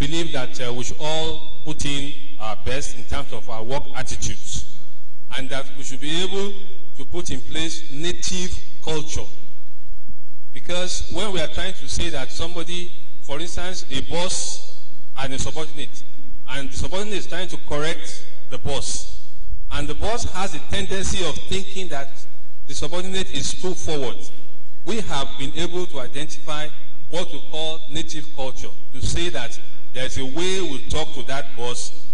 believe that we should all put in our best in terms of our work attitudes, and that we should be able to put in place native culture. Because when we are trying to say that somebody, for instance, a boss and a subordinate, and the subordinate is trying to correct the boss, and the boss has a tendency of thinking that the subordinate is too forward, we have been able to identify what we call native culture, to say that there is a way we talk to that boss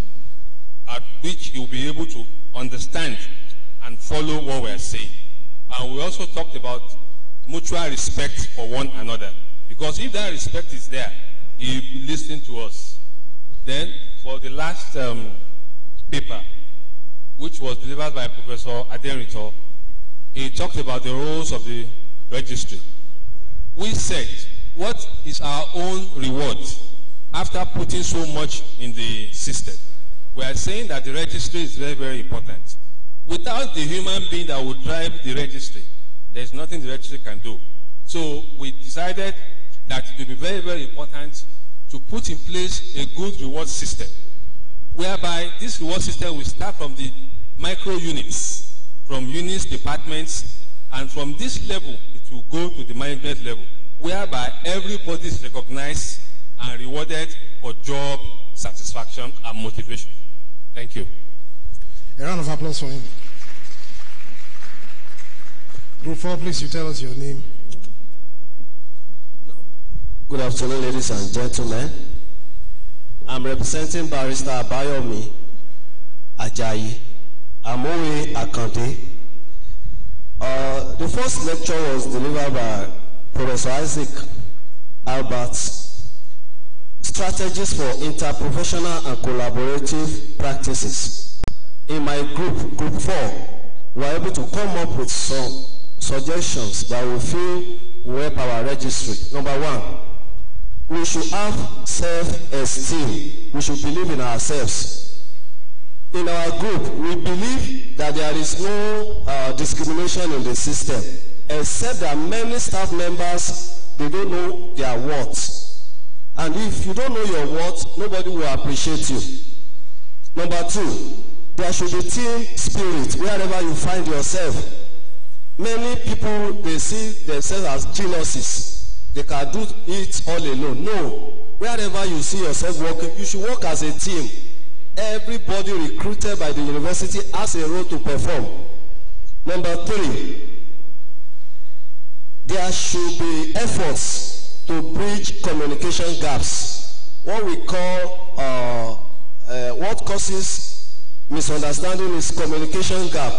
at which he will be able to understand and follow what we are saying. And we also talked about mutual respect for one another, because if that respect is there, he will be listening to us. Then, for the last paper, which was delivered by Professor Adenrito, he talked about the roles of the registry. We said, what is our own reward after putting so much in the system? We are saying that the registry is very, very important. Without the human being that would drive the registry, there is nothing the registry can do. So we decided that it would be very, very important to put in place a good reward system, whereby this reward system will start from the micro units, from units, departments, and from this level, it will go to the management level, whereby everybody is recognized and rewarded for job satisfaction and motivation. Thank you. A round of applause for him. Group 4, please, you tell us your name. Good afternoon, ladies and gentlemen. I'm representing Barrister Abayomi Ajayi. Amowe Akande. The first lecture was delivered by Professor Isaac Albert, Strategies for Interprofessional and Collaborative Practices. In my group, Group 4, we were able to come up with some suggestions that we feel will help our registry. Number 1, we should have self-esteem. We should believe in ourselves. In our group, we believe that there is no discrimination in the system, except that many staff members, they don't know their worth. And if you don't know your worth, nobody will appreciate you. Number 2, there should be team spirit wherever you find yourself. Many people, they see themselves as geniuses. They can do it all alone. No. Wherever you see yourself working, you should work as a team. Everybody recruited by the university has a role to perform. Number 3, there should be efforts to bridge communication gaps. What we call, what causes misunderstanding is communication gap.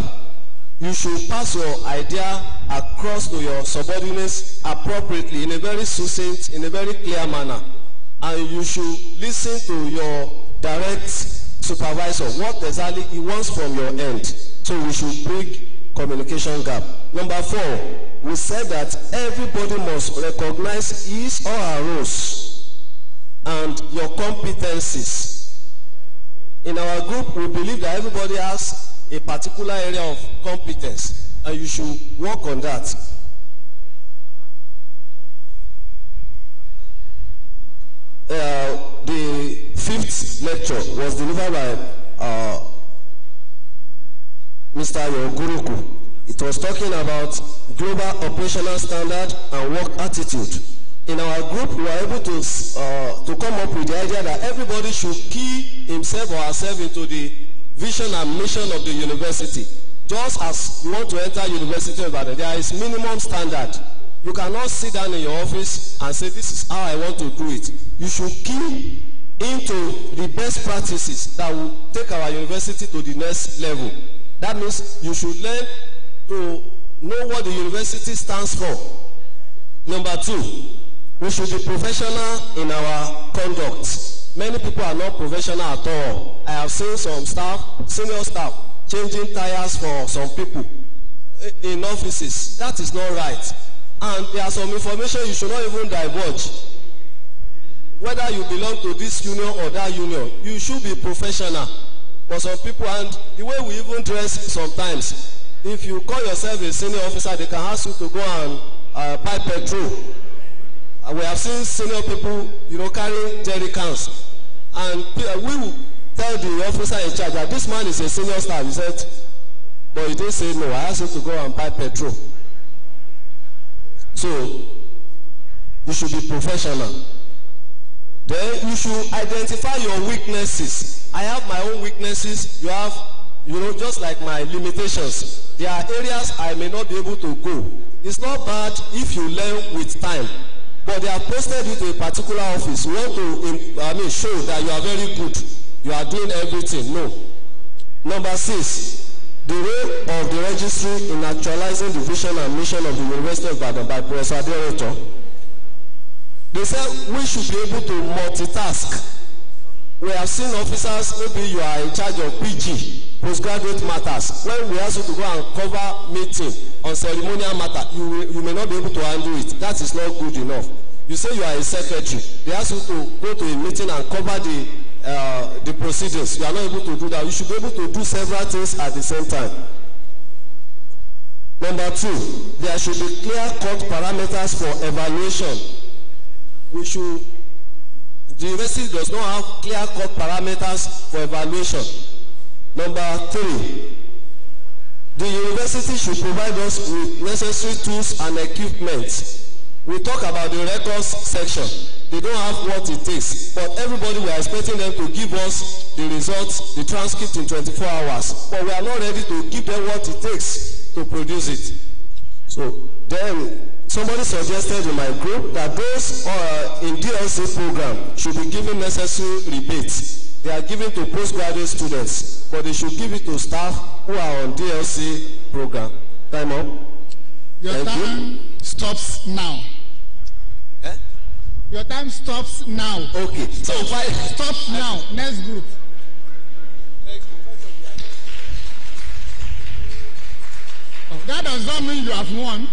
You should pass your idea across to your subordinates appropriately, in a very succinct, in a very clear manner. And you should listen to your direct supervisor, what exactly he wants from your end. So we should bridge communication gap. Number 4, we said that everybody must recognize his or her roles and your competencies. In our group, we believe that everybody has a particular area of competence, and you should work on that. The 5th lecture was delivered by Mr. Yoguruku. It was talking about global operational standard and work attitude. In our group, we were able to come up with the idea that everybody should key himself or herself into the vision and mission of the university. Just as you want to enter university of Ibadan, there is minimum standard. You cannot sit down in your office and say, this is how I want to do it. You should key into the best practices that will take our university to the next level. That means you should learn to know what the university stands for. Number 2, we should be professional in our conduct. Many people are not professional at all. I have seen some staff, senior staff, changing tires for some people in offices. That is not right. And there are some information you should not even divulge. Whether you belong to this union or that union, you should be professional. For some people, and the way we even dress sometimes, if you call yourself a senior officer, they can ask you to go and buy petrol. We have seen senior people, carrying jerry cans. And we will tell the officer in charge that this man is a senior staff. He said, but he didn't say no. I asked him to go and buy petrol. So you should be professional. Then you should identify your weaknesses. I have my own weaknesses. You have, just like my limitations. There are areas I may not be able to go. It's not bad if you learn with time. But they have posted you to a particular office. You want to, show that you are very good. You are doing everything. No. Number 6, the role of the registry in actualizing the vision and mission of the University of Ibadan by Professor Aderoto. They said we should be able to multitask. We have seen officers, maybe you are in charge of PG, postgraduate matters. When we ask you to go and cover meeting on ceremonial matter, you may not be able to handle it. That is not good enough. You say you are a secretary. They ask you to go to a meeting and cover the proceedings. You are not able to do that. You should be able to do several things at the same time. Number 2, there should be clear-cut parameters for evaluation. The university does not have clear-cut parameters for evaluation. Number 3, the university should provide us with necessary tools and equipment. We talk about the records section. They don't have what it takes, but everybody, we are expecting them to give us the results, the transcript in 24 hours. But we are not ready to give them what it takes to produce it. So then somebody suggested in my group that those in DLC program should be given necessary rebates. They are given to postgraduate students, but they should give it to staff who are on DLC program. Time up. Your time stops now. Eh? Your time stops now. Okay. So stop now. Next group. Oh, that does not mean you have won.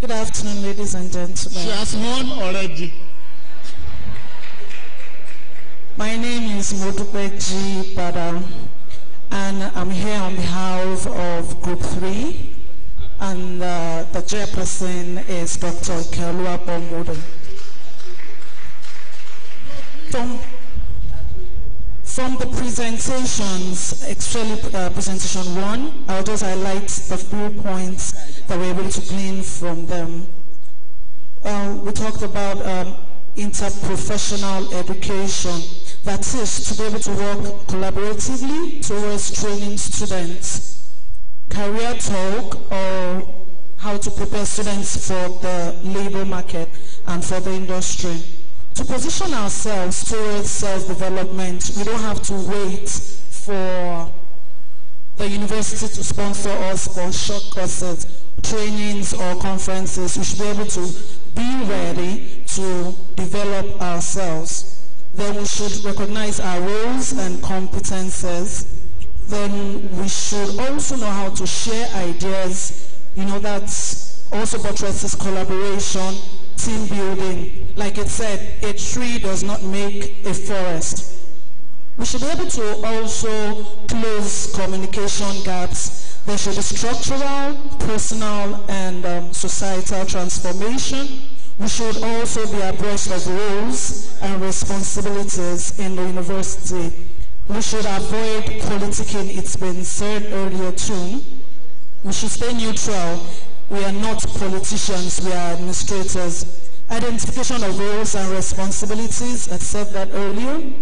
Good afternoon, ladies and gentlemen. She has won already. My name is Modupe G. Bada, and I'm here on behalf of Group 3, and the chairperson is Dr. Kelua Bomodo. From the presentations, especially presentation 1, I'll just highlight the few points that we're able to glean from them. We talked about interprofessional education. That is, to be able to work collaboratively towards training students. Career talk, or how to prepare students for the labor market and for the industry. To position ourselves towards self-development, we don't have to wait for the university to sponsor us for short courses, trainings, or conferences. We should be able to be ready to develop ourselves. Then we should recognize our roles and competences. Then we should also know how to share ideas. That's also buttresses collaboration, team building. Like it said, a tree does not make a forest. We should be able to also close communication gaps. There should be structural, personal, and societal transformation. We should also be abreast of roles and responsibilities in the university. We should avoid politicking. It's been said earlier too. We should stay neutral. We are not politicians, we are administrators. Identification of roles and responsibilities, I said that earlier.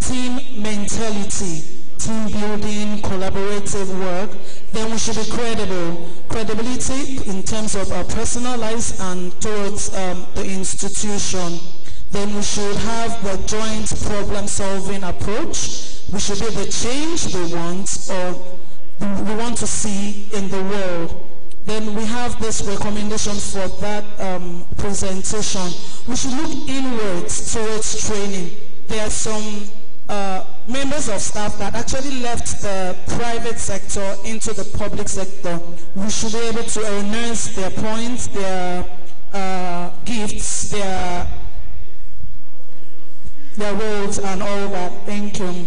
Team mentality, team building, collaborative work. Then we should be credible. Credibility in terms of our personal lives and towards the institution. Then we should have the joint problem-solving approach. We should be the change we want, or we want to see in the world. Then we have this recommendation for that presentation. We should look inwards towards training. There are some members of staff that actually left the private sector into the public sector. We should be able to harness their points, their gifts, their roles and all that. Thank you.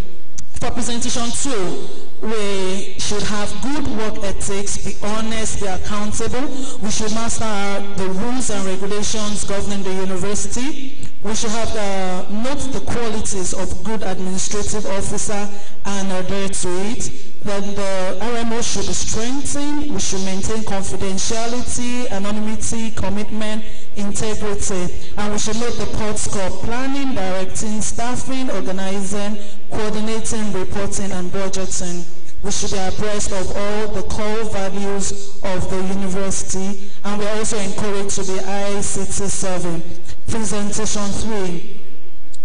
For presentation 2, We should have good work ethics, be honest, be accountable. We should master the rules and regulations governing the university. We should have note the qualities of good administrative officer and adhere to it. Then the RMO should be strengthened. We should maintain confidentiality, anonymity, commitment, integrity, and we should make the pod scope planning, directing, staffing, organizing, coordinating, reporting, and budgeting. We should be abreast of all the core values of the university, and we are also encouraged to be ICT serving. Presentation 3.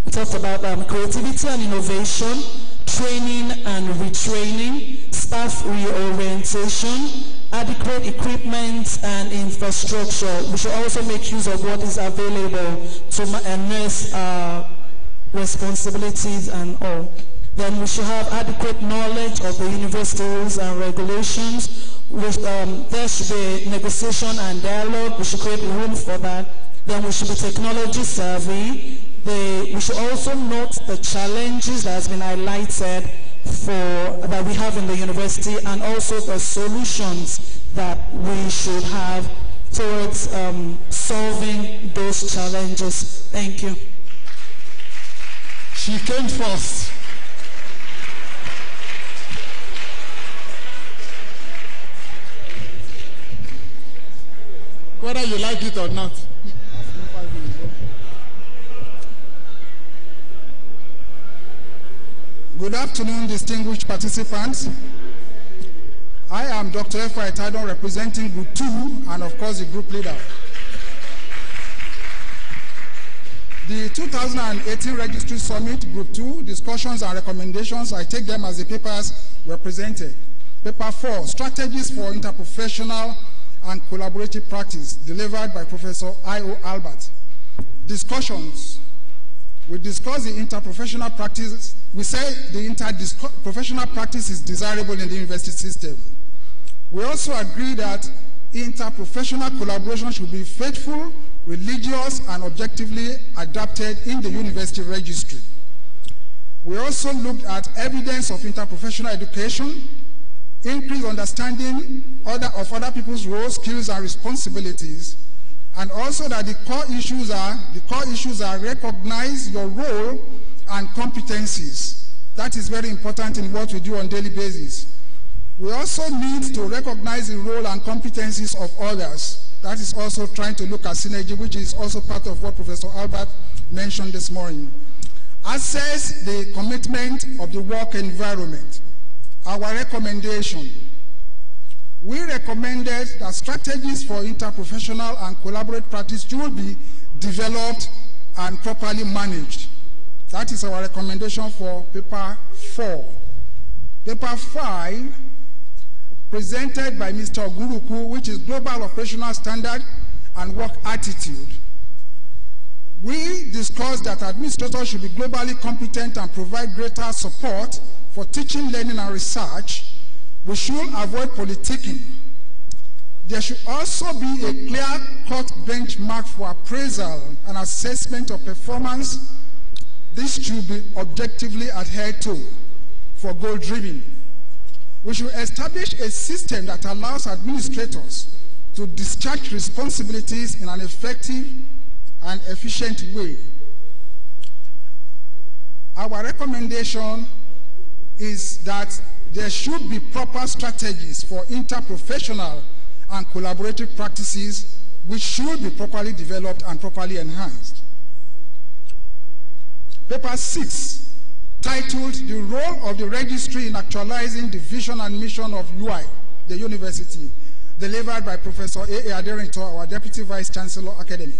We talked about creativity and innovation, training and retraining, staff reorientation, adequate equipment and infrastructure. We should also make use of what is available to enhance responsibilities and all. Then we should have adequate knowledge of the university rules and regulations. There should be negotiation and dialogue. We should create room for that. Then we should be technology savvy. We should also note the challenges that has been highlighted that we have in the university, and also the solutions that we should have towards solving those challenges. Thank you. She came first. Whether you like it or not. Good afternoon, distinguished participants. I am Dr. Efra Itadon, representing Group 2, and of course the group leader. The 2018 Registry Summit, Group 2, discussions and recommendations, I take them as the papers were presented. Paper 4, Strategies for Interprofessional and Collaborative Practice, delivered by Professor I.O. Albert. Discussions. We discuss the interprofessional practice. We say the interprofessional practice is desirable in the university system. We also agree that interprofessional collaboration should be faithful, religious, and objectively adapted in the university registry. We also looked at evidence of interprofessional education, increased understanding of other people's roles, skills, and responsibilities, and also that the core issues are recognize your role and competencies. That is very important in what we do on a daily basis. We also need to recognize the role and competencies of others. That is also trying to look at synergy, which is also part of what Professor Albert mentioned this morning. Assess the commitment of the work environment. Our recommendation. We recommended that strategies for interprofessional and collaborative practice should be developed and properly managed. That is our recommendation for paper 4. Paper 5, presented by Mr. Oguruku, which is Global Operational Standard and Work Attitude. We discussed that administrators should be globally competent and provide greater support for teaching, learning, and research. We should avoid politicking. There should also be a clear-cut benchmark for appraisal and assessment of performance. This should be objectively adhered to for goal-driven. We should establish a system that allows administrators to discharge responsibilities in an effective and efficient way. Our recommendation is that there should be proper strategies for interprofessional and collaborative practices, which should be properly developed and properly enhanced. Paper 6, titled The Role of the Registry in Actualizing the Vision and Mission of UI, the university, delivered by Professor A.A. Aderinto, our Deputy Vice Chancellor Academic.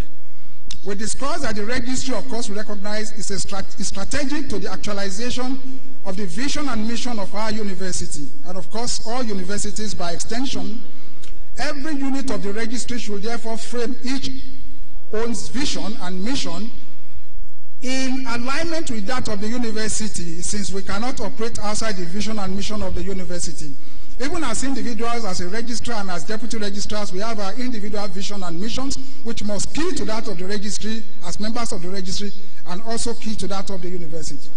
We discussed that the registry, of course, we recognize is strategic to the actualization of the vision and mission of our university. And of course, all universities by extension, every unit of the registry should therefore frame each own vision and mission in alignment with that of the university, since we cannot operate outside the vision and mission of the university. Even as individuals, as a registrar and as deputy registrars, we have our individual vision and missions, which must key to that of the registry as members of the registry, and also key to that of the university.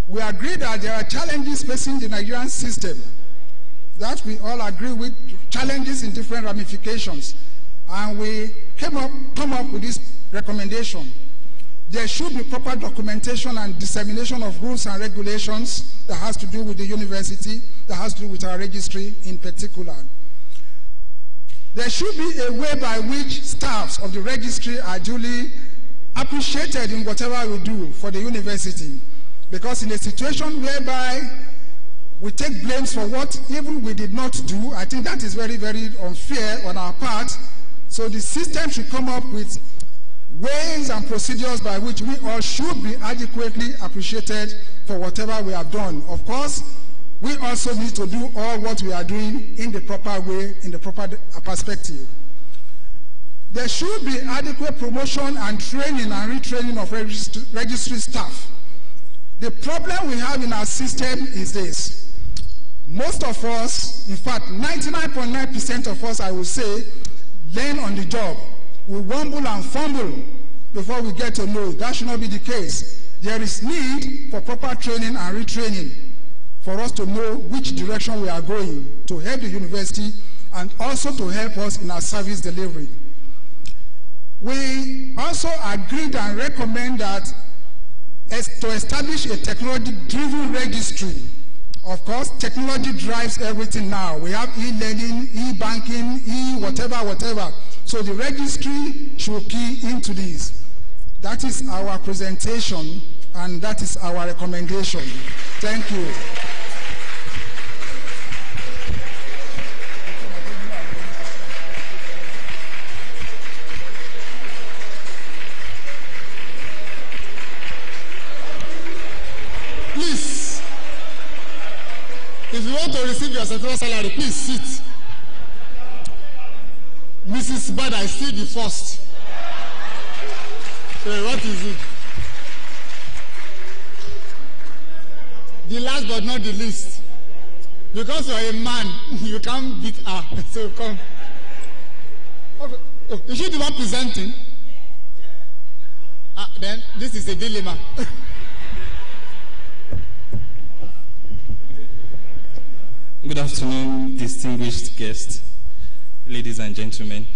We agree that there are challenges facing the Nigerian system. That we all agree with, challenges in different ramifications. And we come up with this recommendation. There should be proper documentation and dissemination of rules and regulations that has to do with the university, that has to do with our registry in particular. There should be a way by which staffs of the registry are duly appreciated in whatever we do for the university. Because in a situation whereby we take blames for what even we did not do, I think that is very, very unfair on our part. So the system should come up with ways and procedures by which we all should be adequately appreciated for whatever we have done. Of course, we also need to do all what we are doing in the proper way, in the proper perspective. There should be adequate promotion and training and retraining of registry staff. The problem we have in our system is this. Most of us, in fact, 99.9% of us, I would say, learn on the job. We wumble and fumble before we get to know. That should not be the case. There is need for proper training and retraining for us to know which direction we are going to help the university and also to help us in our service delivery. We also agreed and recommend that to establish a technology-driven registry. Of course, technology drives everything now. We have e-learning, e-banking, whatever. So the registry should key into this. That is our presentation, and that is our recommendation. Thank you. Please, if you want to receive your central salary, please sit. Mrs. Bada, I see the first. What is it? The last but not the least. Because you are a man, you can't beat her. So come. Okay. Oh, is she the one presenting? Then this is a dilemma. Good afternoon, distinguished guests, ladies and gentlemen.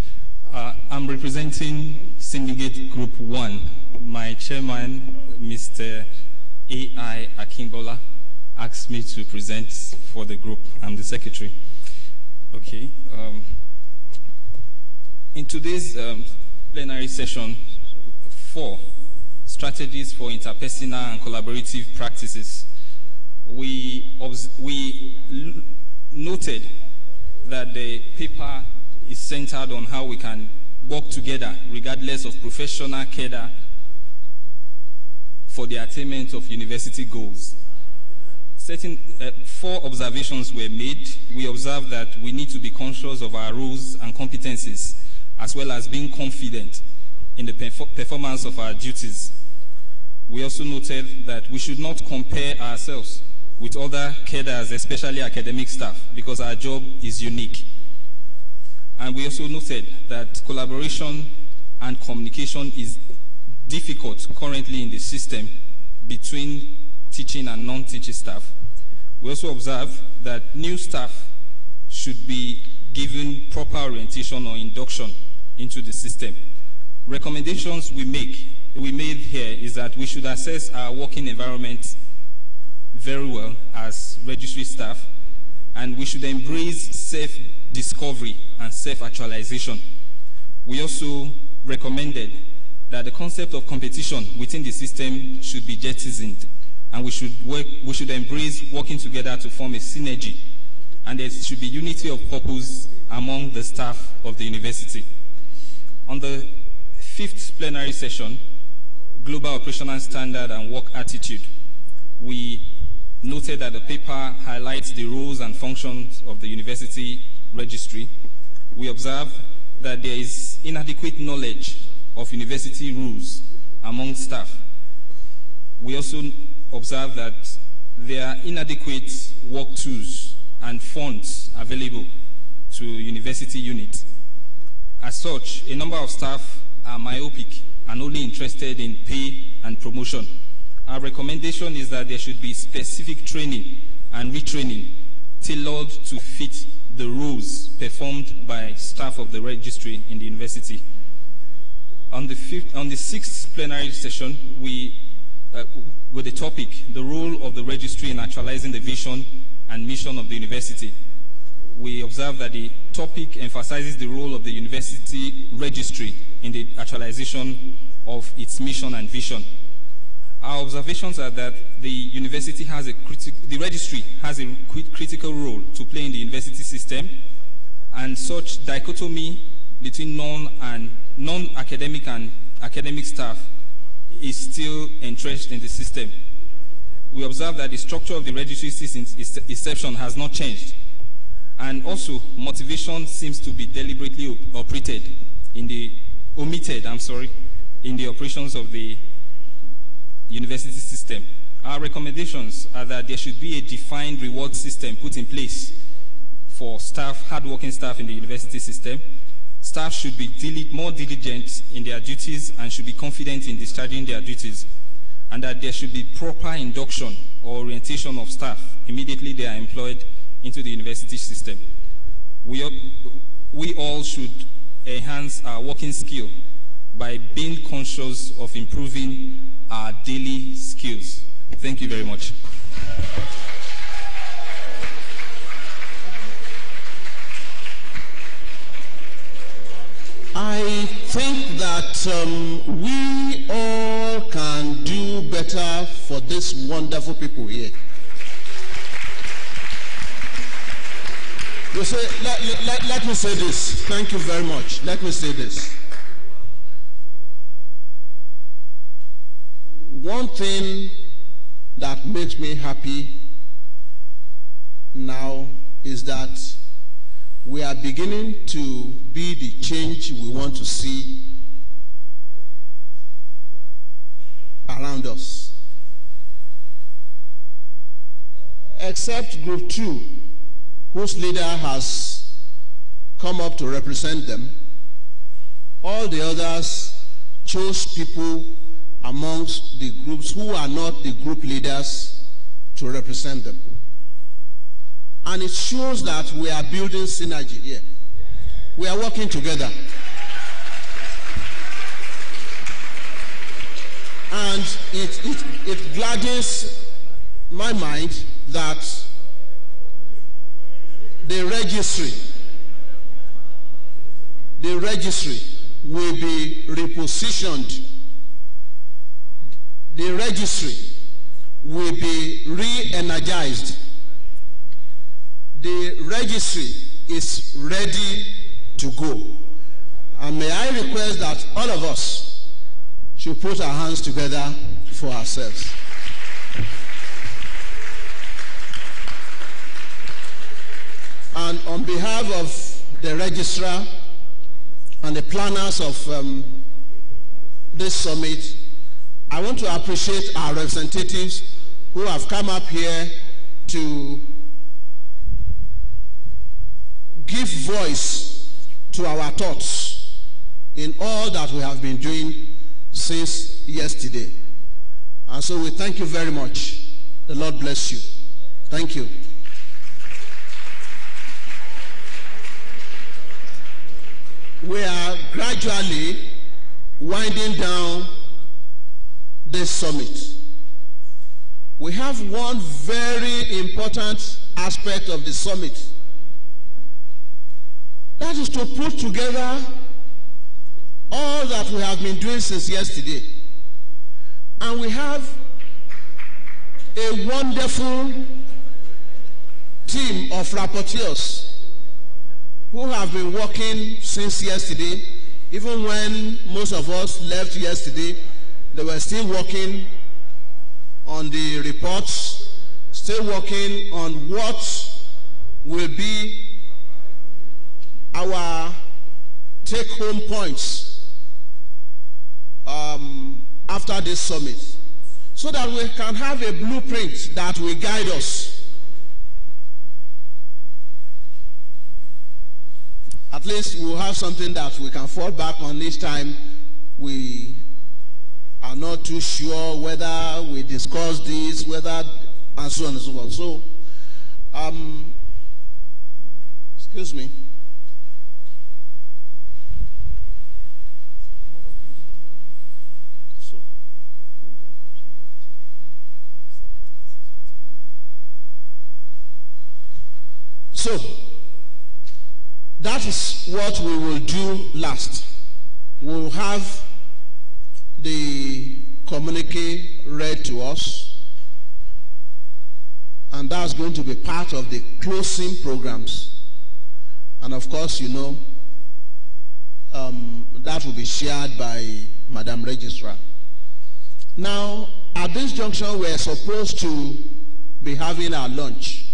I'm representing Syndicate Group 1. My chairman, Mr. A.I. Akimbola, asked me to present for the group. I'm the secretary. Okay. In today's plenary session 4, Strategies for Interpersonal and Collaborative Practices, we noted that the paper is centered on how we can work together regardless of professional cadre for the attainment of university goals. Certain 4 observations were made. We observed that we need to be conscious of our roles and competencies, as well as being confident in the performance of our duties. We also noted that we should not compare ourselves with other cadres, especially academic staff, because our job is unique. And we also noted that collaboration and communication is difficult currently in the system between teaching and non-teaching staff. We also observe that new staff should be given proper orientation or induction into the system. Recommendations we made here is that we should assess our working environment very well as registry staff, and we should embrace self-discovery and self-actualization. We also recommended that the concept of competition within the system should be jettisoned, and we should embrace working together to form a synergy, and there should be unity of purpose among the staff of the university. On the 5th plenary session, Global Operational Standard and Work Attitude, we noted that the paper highlights the roles and functions of the university registry. We observe that there is inadequate knowledge of university rules among staff. We also observe that there are inadequate work tools and funds available to university units. As such, a number of staff are myopic and only interested in pay and promotion, Our recommendation is that there should be specific training and retraining tailored to fit the roles performed by staff of the registry in the university. On the sixth plenary session, with the topic, the role of the registry in actualizing the vision and mission of the university, we observe that the topic emphasizes the role of the university registry in the actualization of its mission and vision. Our observations are that the registry has a critical role to play in the university system, and such dichotomy between non-academic and academic staff is still entrenched in the system. We observe that the structure of the registry since its inception has not changed, and also motivation seems to be deliberately omitted in the operations of the university system. Our recommendations are that there should be a defined reward system put in place for staff, hardworking staff in the university system. Staff should be more diligent in their duties and should be confident in discharging their duties, and that there should be proper induction or orientation of staff immediately they are employed into the university system. We all should enhance our working skill by being conscious of improving our daily skills. Thank you very much. I think that we all can do better for these wonderful people here. You say, let me say this. Thank you very much. Let me say this. One thing that makes me happy now is that we are beginning to be the change we want to see around us. Except Group 2, whose leader has come up to represent them, all the others chose people amongst the groups who are not the group leaders to represent them. And it shows that we are building synergy here. We are working together. And it gladdens my mind that the registry will be repositioned. The registry will be re-energized. The registry is ready to go. And may I request that all of us should put our hands together for ourselves. And on behalf of the registrar and the planners of this summit, I want to appreciate our representatives who have come up here to give voice to our thoughts in all that we have been doing since yesterday. And so we thank you very much. The Lord bless you. Thank you. We are gradually winding down this summit. We have one very important aspect of the summit. That is to put together all that we have been doing since yesterday. And we have a wonderful team of rapporteurs who have been working since yesterday. Even when most of us left yesterday, they were still working on the reports, still working on what will be our take-home points after this summit, so that we can have a blueprint that will guide us. At least we'll have something that we can fall back on each time we are not too sure whether we discuss this, whether, and so on and so forth. So, excuse me. So, that is what we will do last. We will have the communique read to us, and that's going to be part of the closing programs. And of course, you know, that will be shared by Madam Registrar. Now, at this junction, we're supposed to be having our lunch.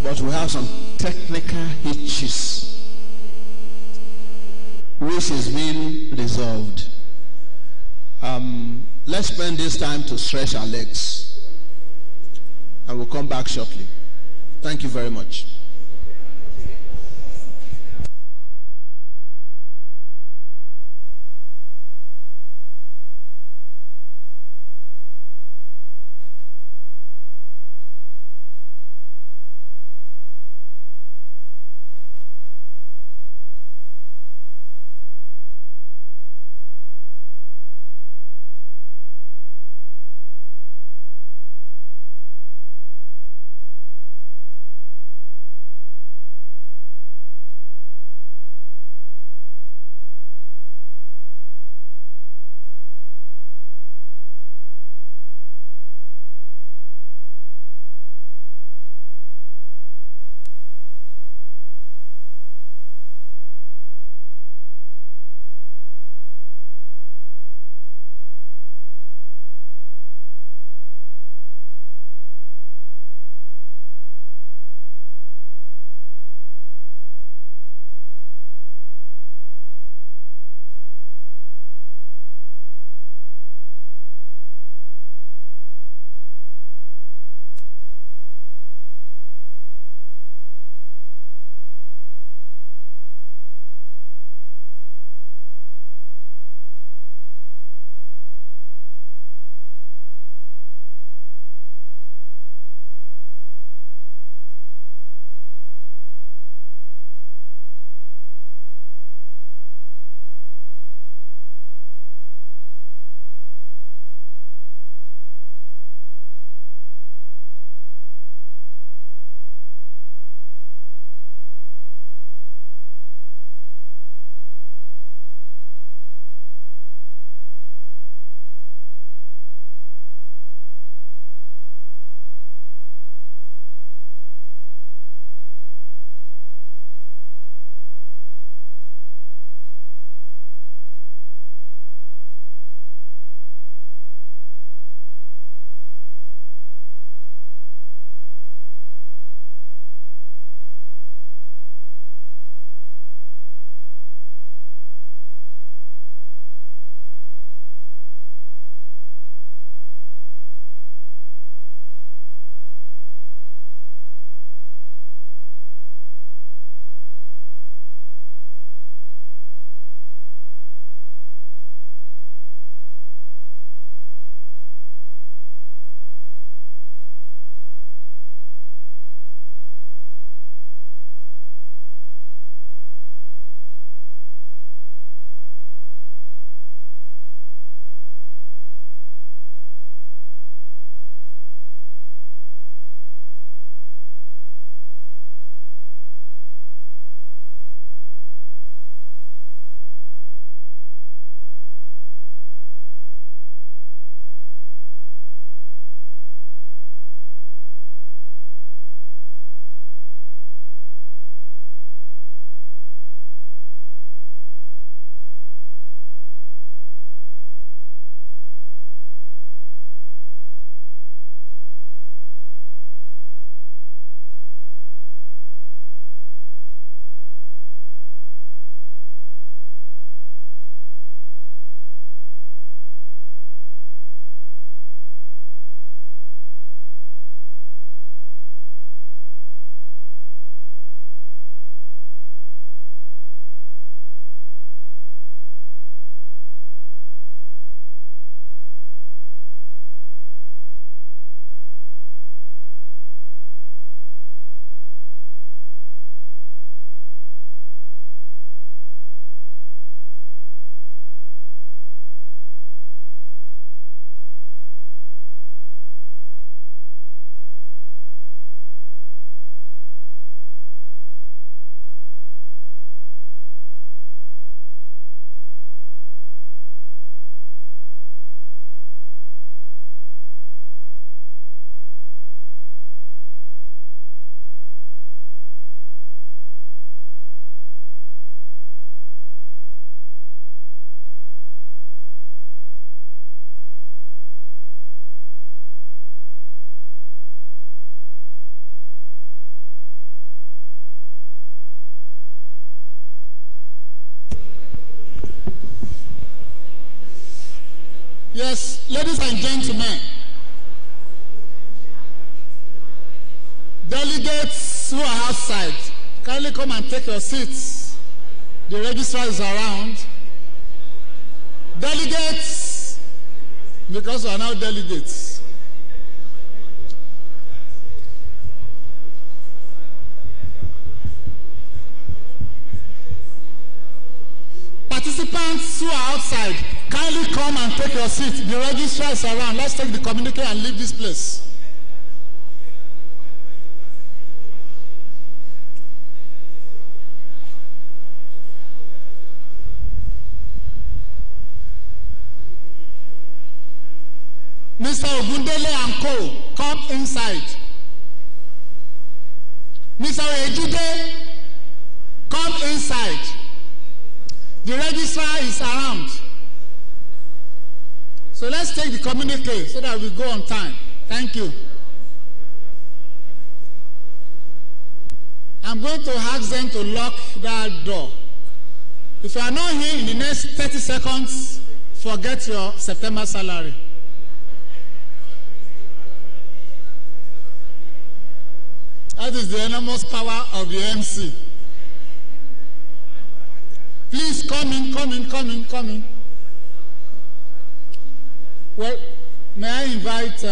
But we have some technical hitches, which is being resolved. Let's spend this time to stretch our legs, and we'll come back shortly. Thank you very much. Yes, ladies and gentlemen, delegates who are outside, kindly come and take your seats. The registrar is around. Delegates, because we are now delegates. Participants who are outside, kindly come and take your seat. The registrar is around. Let's take the communique and leave this place. Mr. Ogundele and Co., come inside. Mr. Ejide, come inside. The registrar is around. So let's take the communique so that we go on time. Thank you. I'm going to ask them to lock that door. If you are not here in the next 30 seconds, forget your September salary. That is the enormous power of the MC. Please come in, come in, come in, come in. Well, may I invite,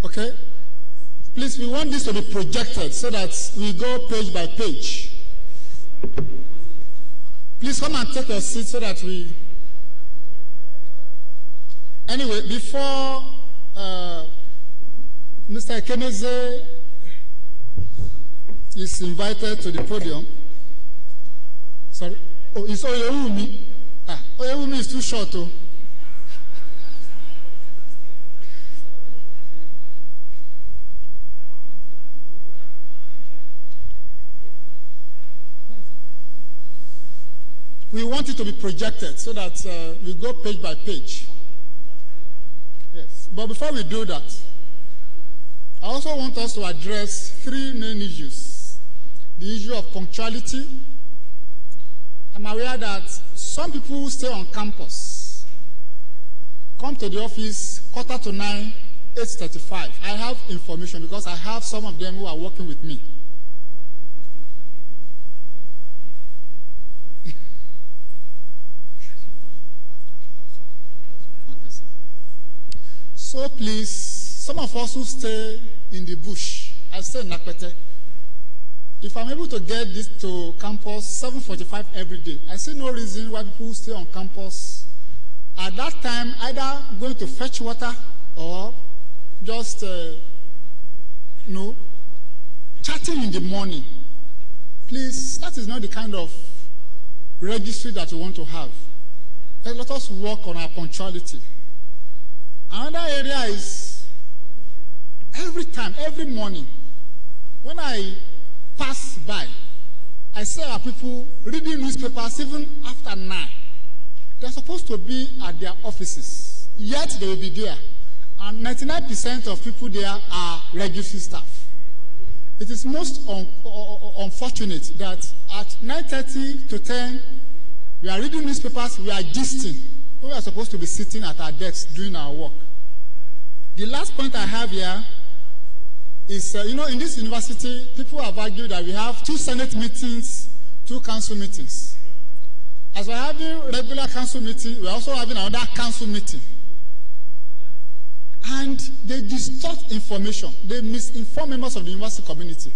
okay? Please, we want this to be projected so that we go page by page. Please come and take your seat so that we... Anyway, before Mr. Ekemeze is invited to the podium. Sorry. Oh, it's Oyewumi. Oyewumi is too short, oh. We want it to be projected so that we go page by page. Yes. But before we do that, I also want us to address three main issues. The issue of punctuality. I'm aware that some people who stay on campus come to the office 8:45, 8:35. I have information because I have some of them who are working with me. So please, some of us who stay in the bush, I stay in Nakwete. If I'm able to get this to campus 7:45 every day, I see no reason why people stay on campus at that time, either going to fetch water or just, chatting in the morning. Please, that is not the kind of registry that we want to have. Let us work on our punctuality. Another area is every time, every morning, when I pass by, I see our people reading newspapers even after 9. They're supposed to be at their offices, yet they will be there. And 99% of people there are registry staff. It is most unfortunate that at 9:30 to 10, we are reading newspapers, we are gisting. We are supposed to be sitting at our desks doing our work. The last point I have here is, in this university, people have argued that we have 2 Senate meetings, 2 council meetings. As we're having regular council meeting, we're also having another council meeting. And they distort information. They misinform members of the university community.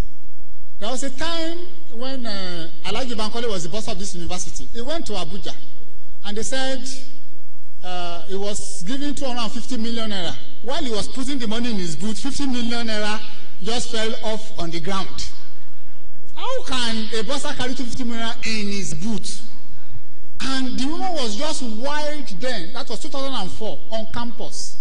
There was a time when Alhaji Bankole was the boss of this university. He went to Abuja, and they said he was giving 250 million naira. While he was putting the money in his boot, 50 million naira just fell off on the ground. How can a bossa carry 250 million naira in his boot? And the woman was just wild then. That was 2004 on campus.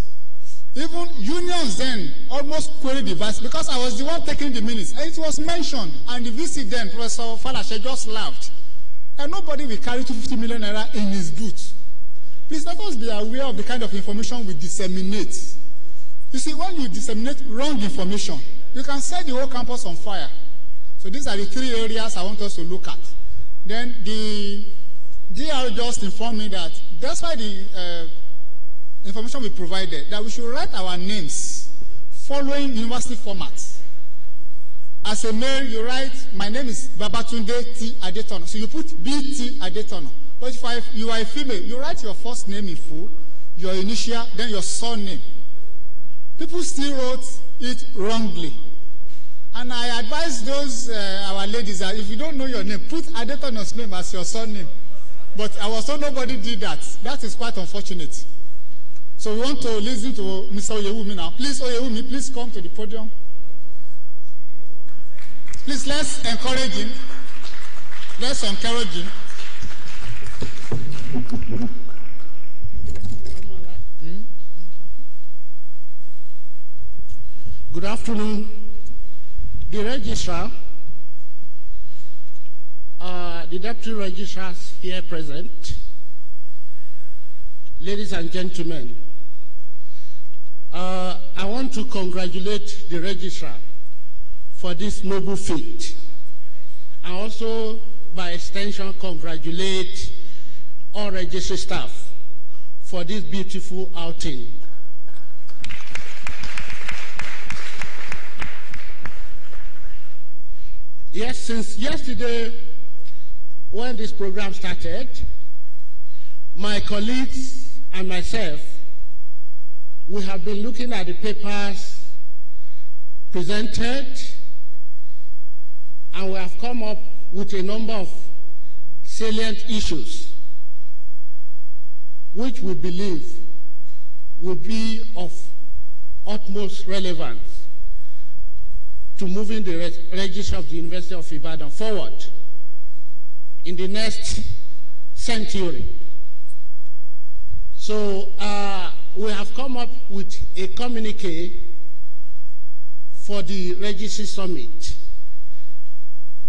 Even unions then almost queried the vice because I was the one taking the minutes. And it was mentioned, and the VC then, Professor Falashe, just laughed. And nobody will carry 250 million naira in his boot. Please let us be aware of the kind of information we disseminate. You see, when you disseminate wrong information, you can set the whole campus on fire. So these are the 3 areas I want us to look at. Then the GR just informed me that that's why the information we provided, that we should write our names following university formats. As a mail, you write, my name is Babatunde T. Adetono. So you put BT Adetono. But if you are a female, you write your first name in full, your initial, then your surname. People still wrote it wrongly. And I advise those, our ladies, that if you don't know your name, put Adetono's name as your surname. But I was told nobody did that. That is quite unfortunate. So we want to listen to Mr. Oyewumi now. Please, Oyewumi, please come to the podium. Please, let's encourage him. Let's encourage him. Good afternoon. The registrar, the deputy registrars here present, ladies and gentlemen, I want to congratulate the registrar for this noble feat, and also, by extension, congratulate all registry staff for this beautiful outing. Yes, since yesterday, when this program started, my colleagues and myself, we have been looking at the papers presented, and we have come up with a number of salient issues which we believe will be of utmost relevance to moving the registry of the University of Ibadan forward in the next century. So we have come up with a communique for the Registry Summit,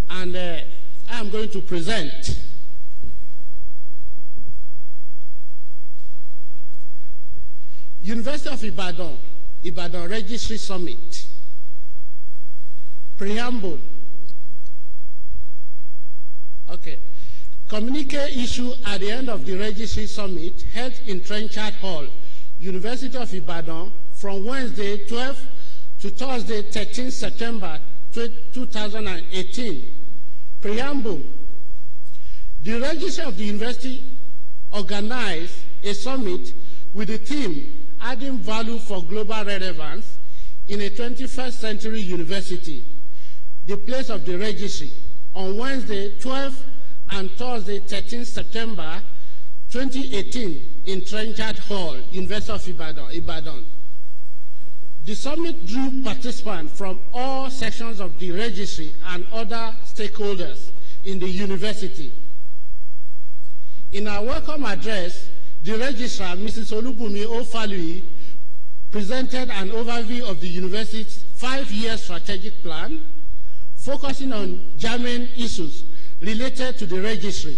and I'm going to present University of Ibadan, Ibadan Registry Summit. Preamble. Okay. Communique issue at the end of the Registry Summit held in Trenchard Hall, University of Ibadan, from Wednesday 12 to Thursday 13 September 2018. Preamble. The Registry of the University organized a summit with the theme Adding Value for Global Relevance in a 21st Century University. The place of the registry on Wednesday 12 and Thursday 13 September 2018 in Trenchard Hall, University of Ibadan. The summit drew participants from all sections of the registry and other stakeholders in the university. In our welcome address, the registrar, Mrs. Olubunmi Ofalui, presented an overview of the university's 5-year strategic plan, focusing on germane issues related to the registry.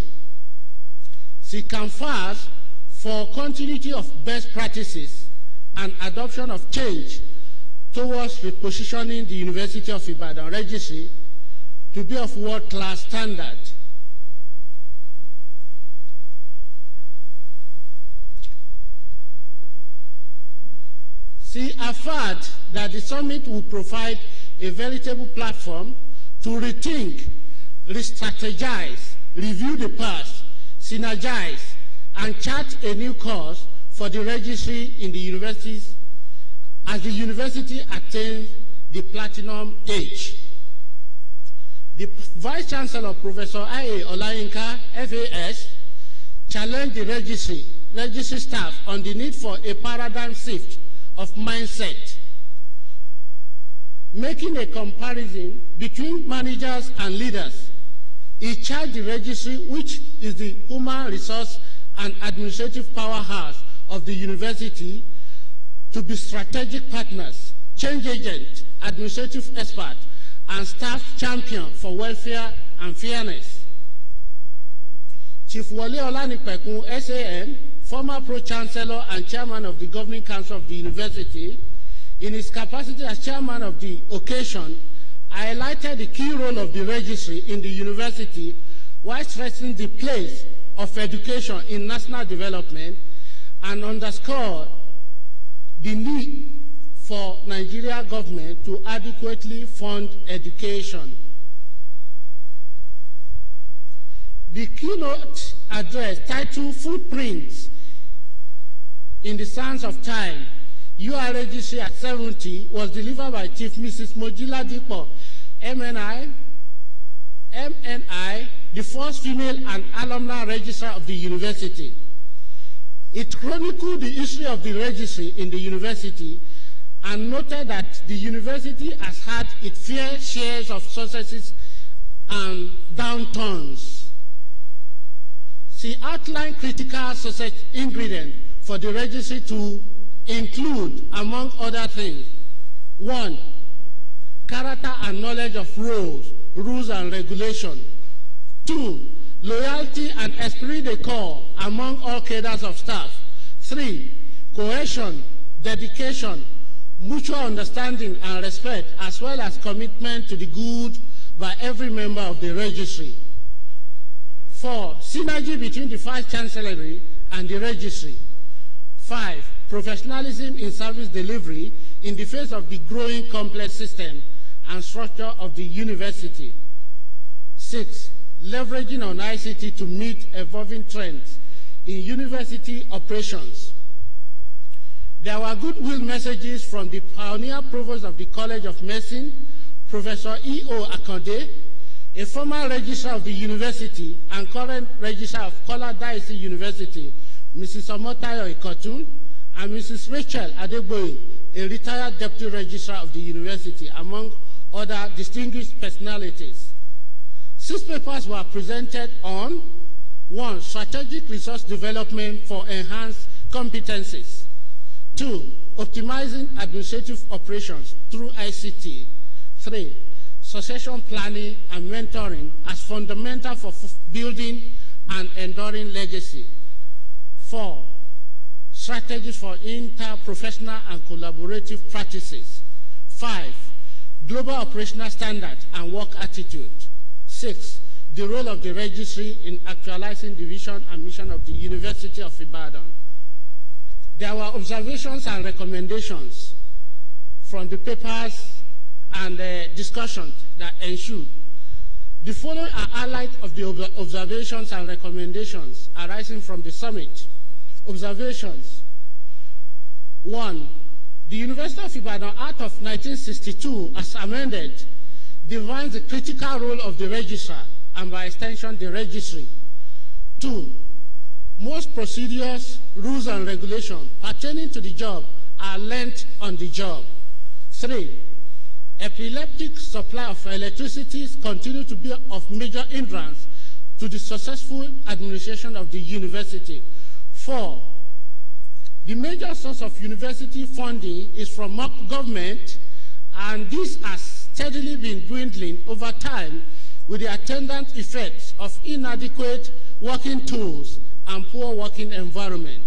She canvassed for continuity of best practices and adoption of change towards repositioning the University of Ibadan registry to be of world-class standard. She affirmed that the summit will provide a veritable platform to rethink, re-strategize, review the past, synergize, and chart a new course for the registry in the universities as the university attains the platinum age. The Vice Chancellor, Professor I.A. Olayinka, FAS, challenged the registry staff on the need for a paradigm shift of mindset, making a comparison between managers and leaders. He charged the registry, which is the human resource and administrative powerhouse of the university, to be strategic partners, change agent, administrative expert, and staff champion for welfare and fairness. Chief Wole Olanipekun, SAN, former Pro-Chancellor and Chairman of the Governing Council of the University, in his capacity as Chairman of the occasion, highlighted the key role of the registry in the university while stressing the place of education in national development and underscored the need for Nigeria government to adequately fund education. The keynote address titled Footprints in the Sands of Time, UR Registry at 70, was delivered by Chief Mrs. Mojila Dipo, MNI, the first female and alumni registrar of the university. It chronicled the history of the registry in the university and noted that the university has had its fair shares of successes and downturns. She outlined critical success ingredients for the registry to include, among other things, 1, character and knowledge of rules and regulations. 2, loyalty and esprit de corps among all cadres of staff. 3, cohesion, dedication, mutual understanding and respect, as well as commitment to the good by every member of the registry. 4, synergy between the Vice Chancellery and the registry. 5, professionalism in service delivery in the face of the growing complex system and structure of the university. 6, leveraging on ICT to meet evolving trends in university operations. There were goodwill messages from the pioneer provost of the College of Medicine, Professor E.O. Akande, a former registrar of the university and current registrar of Kola Daisy University, Mrs. Omotayo Ikotun, and Mrs. Rachel Adeboye, a retired deputy registrar of the university, among other distinguished personalities. 6 papers were presented on 1, strategic resource development for enhanced competencies. 2, optimizing administrative operations through ICT. 3, succession planning and mentoring as fundamental for building an enduring legacy. 4, strategies for interprofessional and collaborative practices. 5, global operational standards and work attitude. 6, the role of the registry in actualizing the vision and mission of the University of Ibadan. There were observations and recommendations from the papers and discussions that ensued. The following are highlights of the observations and recommendations arising from the summit. Observations. 1, the University of Ibadan Act of 1962, as amended, defines the critical role of the registrar and by extension the registry. 2, most procedures, rules and regulations pertaining to the job are learnt on the job. 3, epileptic supply of electricity continue to be of major hindrance to the successful administration of the university. 4, the major source of university funding is from government, and this has steadily been dwindling over time with the attendant effects of inadequate working tools and poor working environment.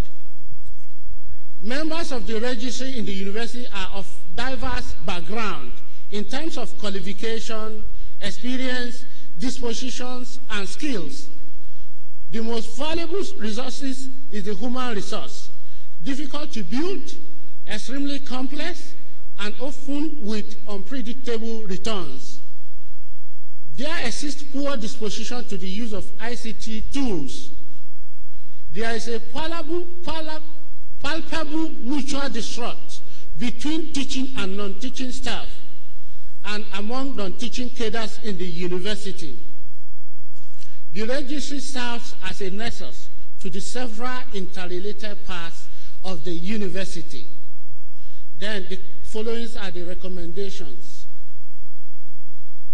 Members of the registry in the university are of diverse background in terms of qualification, experience, dispositions, and skills. The most valuable resources is the human resource, difficult to build, extremely complex, and often with unpredictable returns. There exists poor disposition to the use of ICT tools. There is a palpable mutual distrust between teaching and non-teaching staff and among non-teaching cadres in the university. The registry serves as a nexus to the several interrelated parts of the university. Then the following are the recommendations.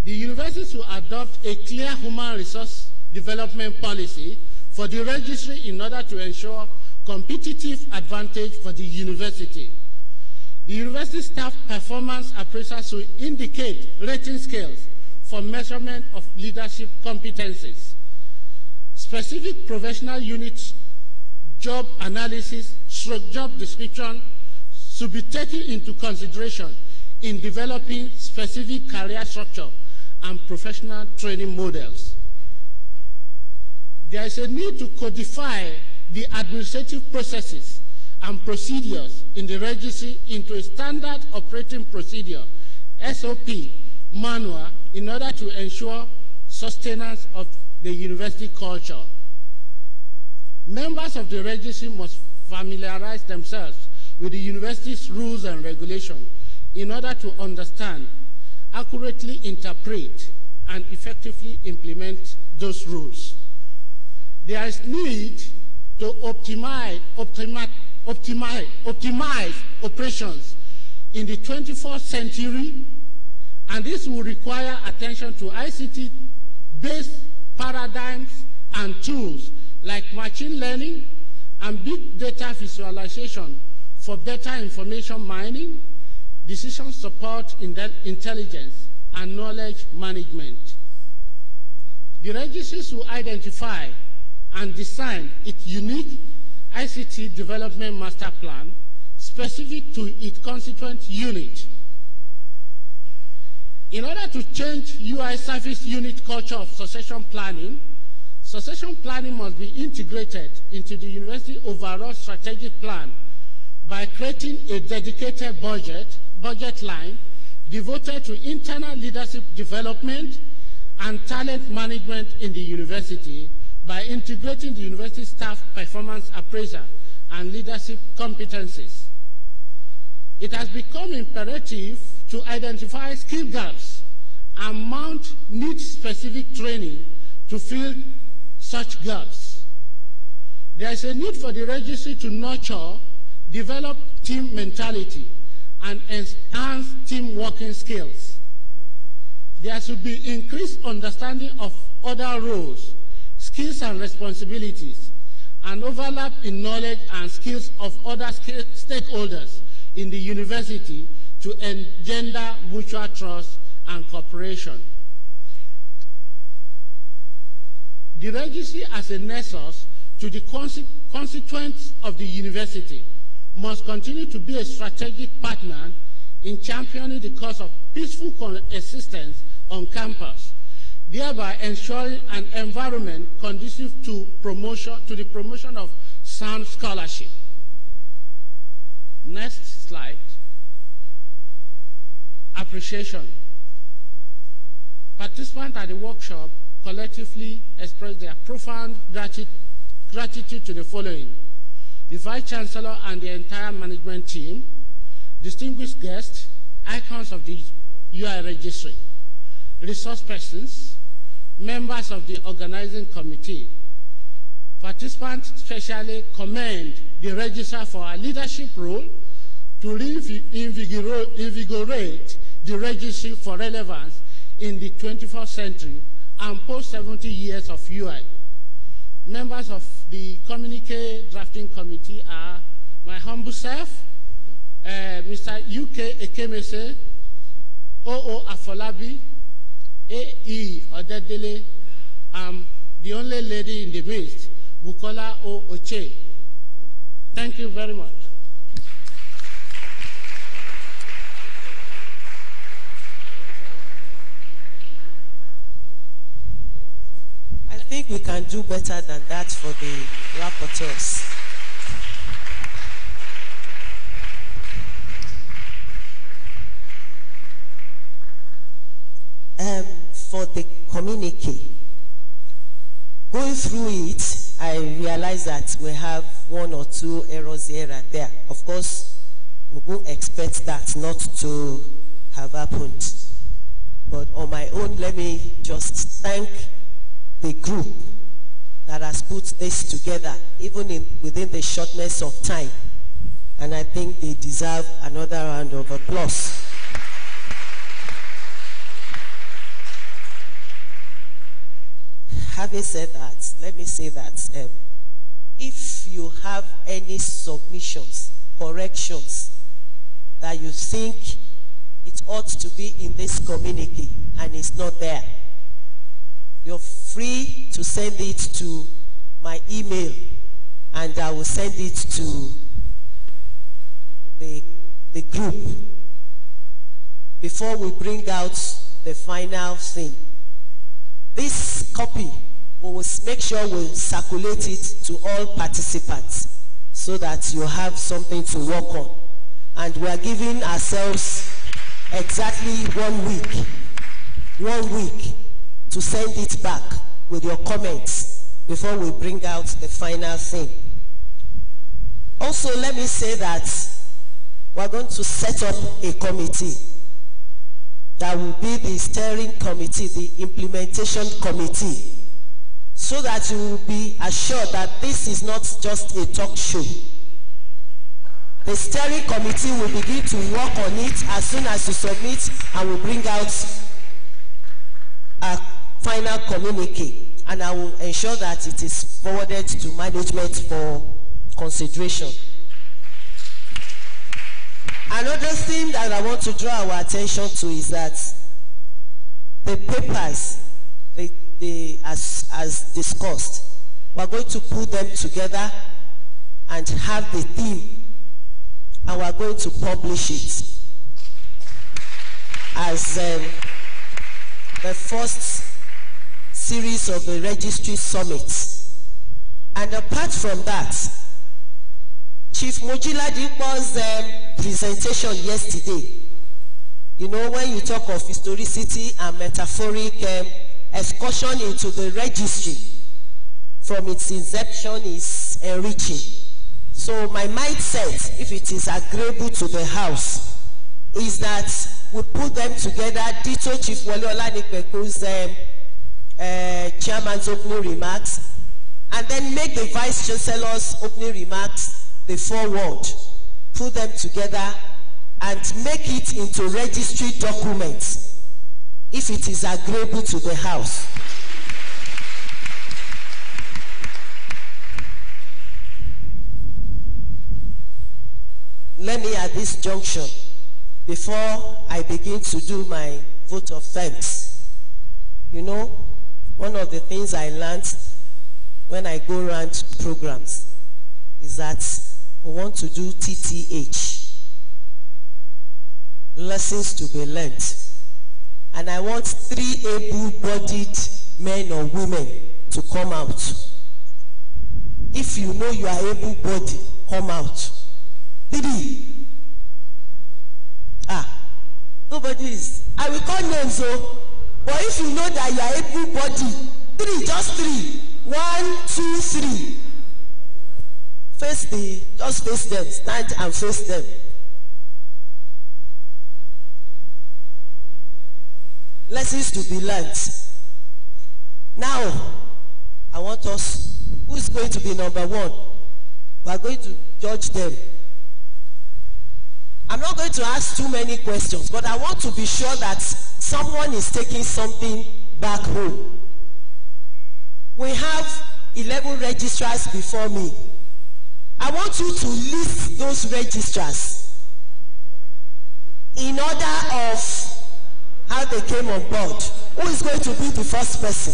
The university should adopt a clear human resource development policy for the registry in order to ensure competitive advantage for the university. The university staff performance appraisals should indicate rating scales for measurement of leadership competencies. Specific professional units, job analysis, job description should be taken into consideration in developing specific career structure and professional training models. There is a need to codify the administrative processes and procedures in the registry into a standard operating procedure, SOP, manual, in order to ensure sustenance of the university culture. Members of the registry must familiarize themselves with the university's rules and regulations in order to understand, accurately interpret, and effectively implement those rules. There is need to optimize operations in the 21st century, and this will require attention to ICT-based paradigms and tools like machine learning and big data visualization for better information mining, decision support, intelligence, and knowledge management. The registries will identify and design its unique ICT development master plan specific to its constituent unit. In order to change UI service unit culture of succession planning must be integrated into the university overall strategic plan by creating a dedicated budget line devoted to internal leadership development and talent management in the university by integrating the university staff performance appraisal and leadership competencies. It has become imperative to identify skill gaps and mount need-specific training to fill such gaps. There is a need for the registry to nurture, develop team mentality, and enhance team working skills. There should be increased understanding of other roles, skills and responsibilities, and overlap in knowledge and skills of other stakeholders in the university to engender mutual trust and cooperation. The registry as a nexus to the constituents of the university must continue to be a strategic partner in championing the cause of peaceful coexistence on campus, thereby ensuring an environment conducive to the promotion of sound scholarship. Next slide. Appreciation. Participants at the workshop collectively expressed their profound gratitude to the following: the Vice Chancellor and the entire management team, distinguished guests, icons of the UI registry, resource persons, members of the organizing committee. Participants especially commend the registrar for our leadership role to reinvigorate the registry for relevance in the 21st century and post 70 years of UI. Members of the communique drafting committee are my humble self, Mr. UK Ekemese, O.O. Afolabi, A.E. Odedele, the only lady in the midst, Bukola O. Oche. Thank you very much. I think we can do better than that for the rapporteurs. For the communique, going through it, I realized that we have one or two errors here and there. Of course, we won't expect that not to have happened. But on my own, let me just thank the group that has put this together, even within the shortness of time. And I think they deserve another round of applause. Having said that, let me say that if you have any submissions, corrections that you think it ought to be in this communique and it's not there, you're free to send it to my email and I will send it to the group before we bring out the final thing. This copy we will make sure we circulate it to all participants so that you have something to work on. And we are giving ourselves exactly 1 week. 1 week to send it back with your comments before we bring out the final thing. Also, let me say that we're going to set up a committee that will be the steering committee, the implementation committee, so that you will be assured that this is not just a talk show. The steering committee will begin to work on it as soon as you submit, and will bring out a final communique, and I will ensure that it is forwarded to management for consideration. Another thing that I want to draw our attention to is that the papers, as discussed, we are going to put them together and have the theme, and we are going to publish it as the first series of the Registry Summit. And apart from that, Chief Mojila Dipo's presentation yesterday, you know, when you talk of historicity and metaphoric excursion into the registry from its inception is enriching. So my mindset, if it is agreeable to the House, is that we put them together, ditto Chief Wole Olanipeku's chairman's opening remarks, and then make the Vice Chancellor's opening remarks the foreword, put them together and make it into registry documents, if it is agreeable to the House. Let me at this junction, before I begin to do my vote of thanks, you know, one of the things I learned when I go around programs is that we want to do TTH, lessons to be learned. And I want 3 able-bodied men or women to come out. If you know you are able-bodied, come out. 3. Nobody is. I will call names, though. But if you know that you are able-bodied, 3, just 3. 1, 2, 3. Just face them. Stand and face them. Lessons to be learned. Now, I want us, who is going to be number 1? We are going to judge them. I'm not going to ask too many questions, but I want to be sure that someone is taking something back home. We have 11 registrars before me. I want you to list those registrars in order of how they came on board. Who is going to be the first person?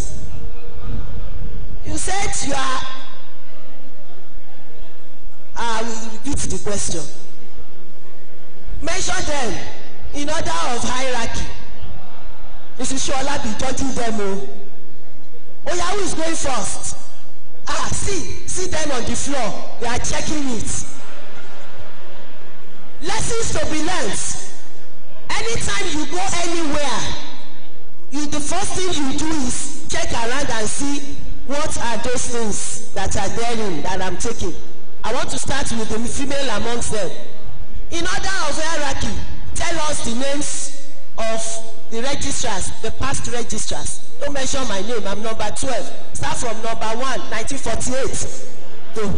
You said you are... I will repeat the question. Mention them in order of hierarchy. Mrs. Shola be judging them. Oh yeah, who is going first? See them on the floor. They are checking it. Lessons to be learned. Anytime you go anywhere, the first thing you do is check around and see what are those things that are there that I'm taking. I want to start with the female amongst them. In order of hierarchy, tell us the names of the registrars, the past registrars. Don't mention my name, I'm number 12. Start from number 1, 1948. To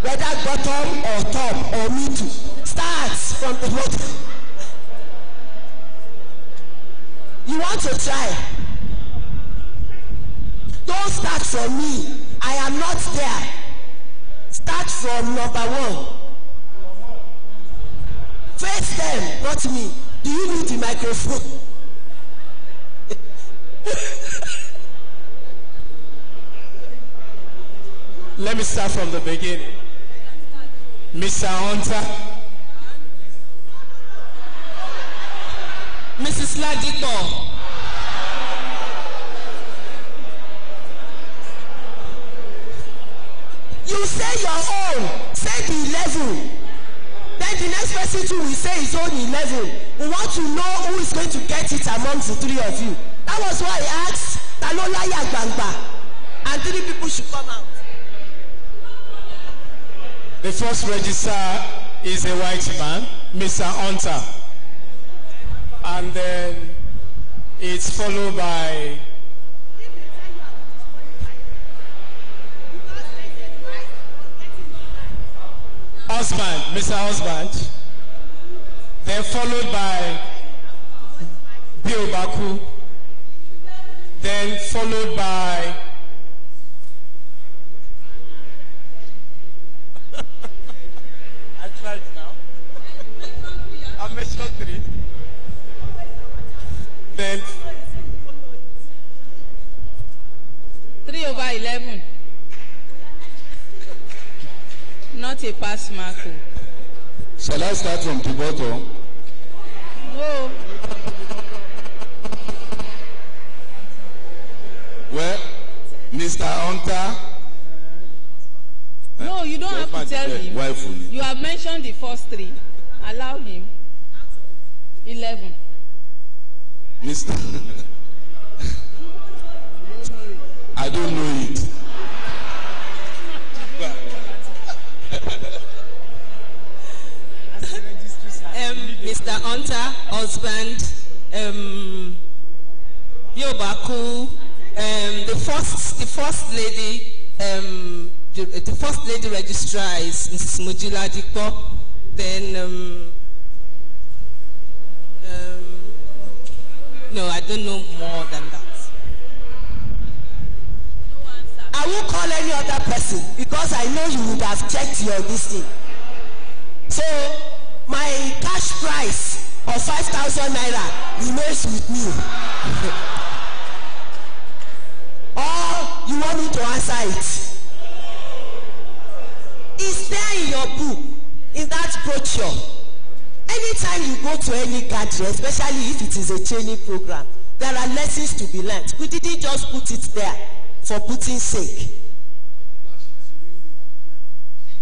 whether bottom or top or middle. Start from the bottom. You want to try? Don't start from me. I am not there. Start from number 1. Face them, not me. Do you need the microphone? Let me start from the beginning. Mr. Hunter, Mrs. Ladipo, You say your own. Say the 11. Then the next person too will say his own 11. We want to know who is going to get it amongst the three of you. That was why I asked Talolaya Gbangba. And 3 people should come out. The first registrar is a white man, Mr. Hunter. And then it's followed by husband, Mr. Husband. Then followed by Bill Baku. Then followed by I tried now. I mentioned 3. Then 3 over 11. Not a pass mark. Shall I start from the bottom? No. Well, Mr. Hunter. No, you don't have to tell him. You have mentioned the first 3. Allow him. 11. Mr. I don't know it. Mr. Hunter, husband, Yobaku, the first lady, the first lady registrar is Mrs. Mujila Dikpo. Then no, I don't know more than that. I won't call any other person because I know you would have checked your listing. So my cash price of 5,000 naira remains with me. Or you want me to answer it? It's there in your book, in that brochure. Anytime you go to any gathering, especially if it is a training program, there are lessons to be learned. We didn't just put it there for putting sake.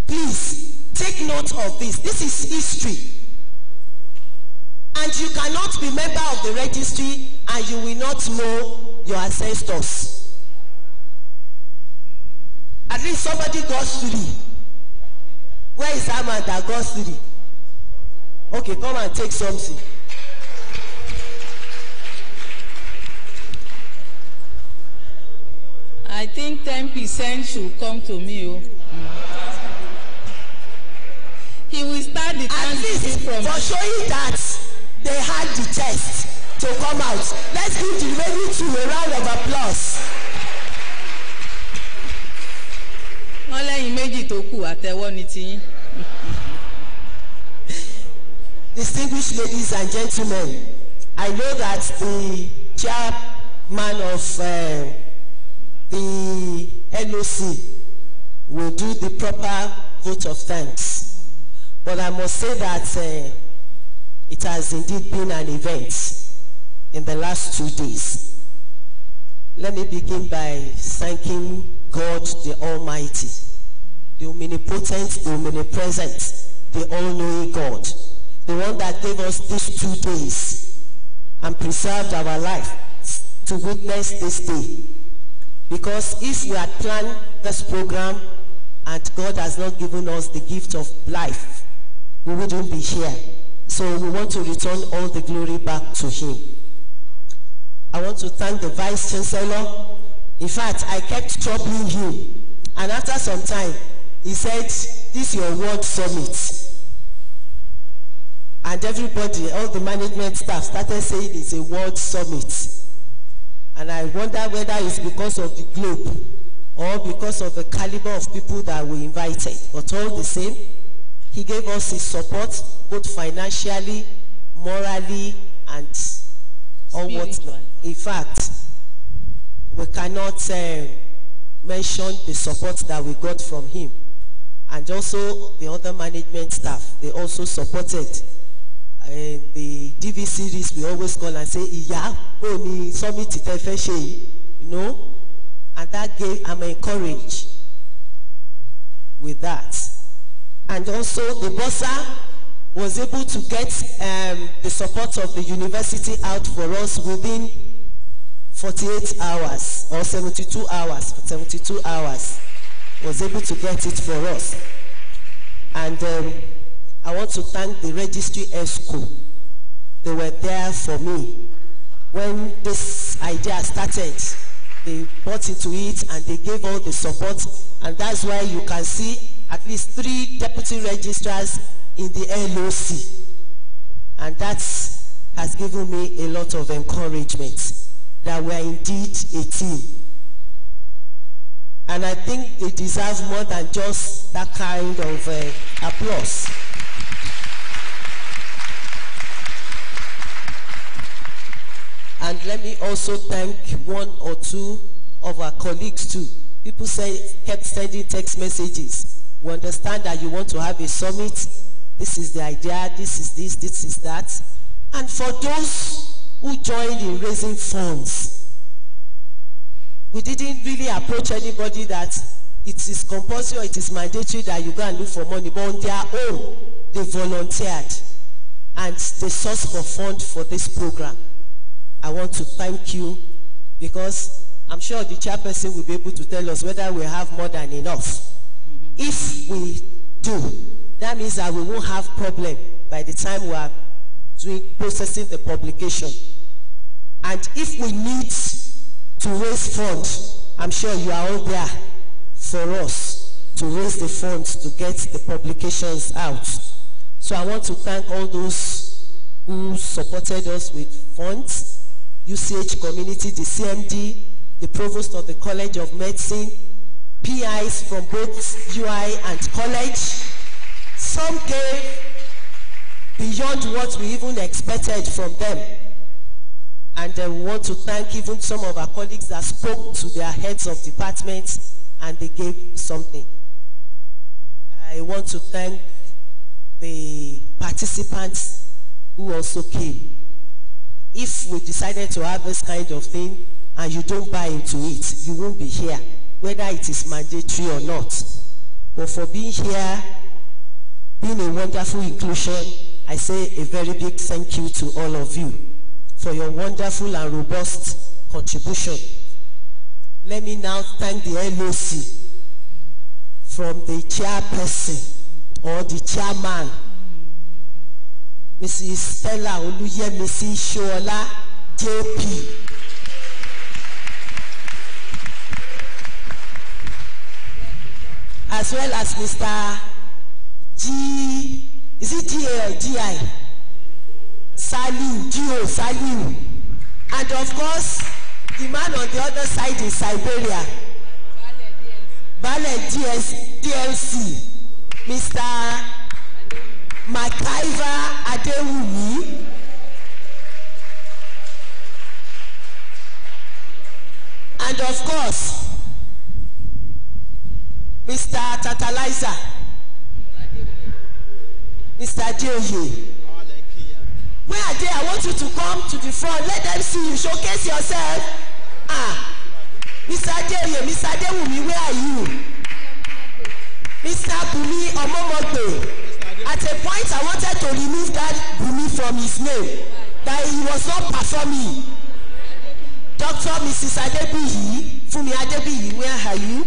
Please take note of this. This is history. And you cannot be member of the registry and you will not know your ancestors. At least somebody got 3. Where is that man that got 3? Okay, come and take something. I think 10% should come to me. He will start the transition from for showing that they had the test to come out. Let's give the remaining 2 a round of applause. Distinguished ladies and gentlemen, I know that the chairman of the LOC will do the proper vote of thanks. But I must say that it has indeed been an event in the last 2 days. Let me begin by thanking God the Almighty, the omnipotent, the omnipresent, the all-knowing God, the one that gave us these 2 days and preserved our life to witness this day. Because if we had planned this program and God has not given us the gift of life, we wouldn't be here. So we want to return all the glory back to him. I want to thank the Vice Chancellor. In fact, I kept troubling him. And after some time, he said, this is your World Summit. And everybody, all the management staff started saying it's a World Summit. And I wonder whether it's because of the globe or because of the caliber of people that we invited. But all the same, he gave us his support, both financially, morally, and all what. In fact, we cannot mention the support that we got from him. And also the other management staff, they also supported. The DV series, we always call and say, "Iya, oni summit you know," and that gave I'm encouraged. with that. And also the bursar was able to get the support of the university out for us within 48 hours or 72 hours. 72 hours was able to get it for us. And I want to thank the registry ESCO. They were there for me. When this idea started, they bought into it and they gave all the support. And that's why you can see at least 3 deputy registrars in the LOC. And that has given me a lot of encouragement that we are indeed a team. And I think it deserves more than just that kind of applause. And let me also thank 1 or 2 of our colleagues too. People kept sending text messages. We understand that you want to have a summit. This is the idea, this is this is that. And for those who joined in raising funds, we didn't really approach anybody that it is compulsory or it is mandatory that you go and look for money, but on their own, they volunteered and they sourced for fund for this program. I want to thank you because I'm sure the chairperson will be able to tell us whether we have more than enough. If we do, that means that we won't have problem by the time we are processing the publication. And if we need to raise funds, I'm sure you are all there for us to raise the funds to get the publications out. So I want to thank all those who supported us with funds, UCH community, the CMD, the provost of the College of Medicine, PIs from both UI and college. Some gave beyond what we even expected from them. And we want to thank even some of our colleagues that spoke to their heads of departments and they gave something. I want to thank the participants who also came. If we decided to have this kind of thing and you don't buy into it, you won't be here, whether it is mandatory or not. But for being here, being a wonderful inclusion, I say a very big thank you to all of you for your wonderful and robust contribution. Let me now thank the LOC from the chairperson or the chairman, Mrs. Stella Oluyemisi Shola, JP. As well as Mr. G, is it GA or GI? Saliu, Gio Saliu. And of course, the man on the other side in Siberia, Ballet DLC, Mr. Makaiva Adewumi. And of course, Mr. Tatalizer, Mr. Adeoye. Where are they? I want you to come to the front. Let them see you. Showcase yourself. Mr. Adeoye, Mr. Adewumi, where are you? Mr. Bumi Omomogbe. At a point, I wanted to remove that Bumi from his name, that he was not performing. Dr. Mrs. Adebiyi, Fumi Adebiyi, where are you?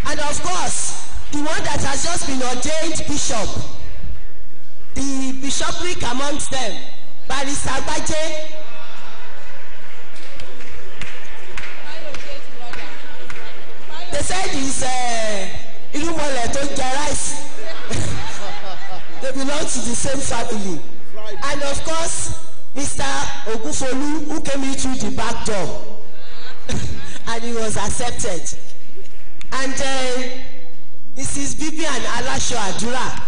And of course, the one that has just been ordained bishop, the bishopric amongst them, Barrister Agbaje. They said he's Irumole to rice. They belong to the same family. And of course, Mr. Ogufolu, who came in through the back door. And he was accepted. And Mrs. Vivian Alasho Adura,